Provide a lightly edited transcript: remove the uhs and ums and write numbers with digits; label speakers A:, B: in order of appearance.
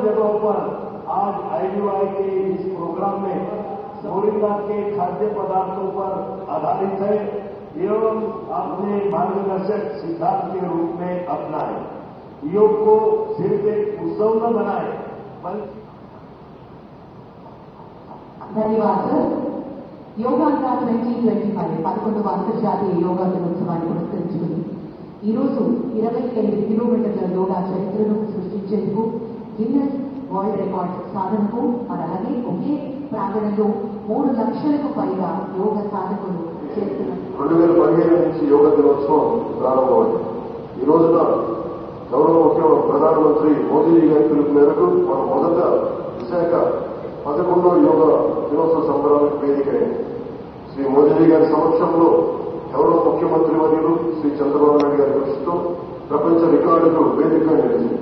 A: जगहों पर आज IUI के इस प्रोग्राम में मोरिंगा के खाद्य पदार्थों पर आधारित है एवं अपने मार्गदर्शक सिद्धांत के रूप में अपनाए। योग को सिर्फ एक उत्सव न बनाए बल्कि
B: धन्यवाद सर। యోగాంధ్ర 2025 11వ అంతర్జాతీయ యోగా దినోత్సవాన్ని పురస్కరించుకుని ఈరోజు 28 కిలోమీటర్ల యోగా చరిత్రను సృష్టించేందుకు గిన్నెస్ వరల్డ్ రికార్డ్ సాధనకు అలాగే ఒకే ప్రాంగణంలో 3 లక్షలకు పైగా యోగ సాధకులు చేస్తున్నారు.
C: 2015 నుంచి యోగా దినోత్సవం ప్రారంభమైంది. ఈ రోజున గౌరవ ముఖ్యమంత్రి ప్రధానమంత్రి మోదీ గారి పిలుపు మేరకు మనం మొదట విశాఖ 11వ యోగా దినోత్సవ సంబరాలకు వేదికైంది. శ్రీ మోదీ గారి సమక్షంలో గౌరవ ముఖ్యమంత్రి వర్యులు శ్రీ చంద్రబాబు నాయుడు గారి కృషితో ప్రపంచ రికార్డుకు వేదికగా నిలిచింది.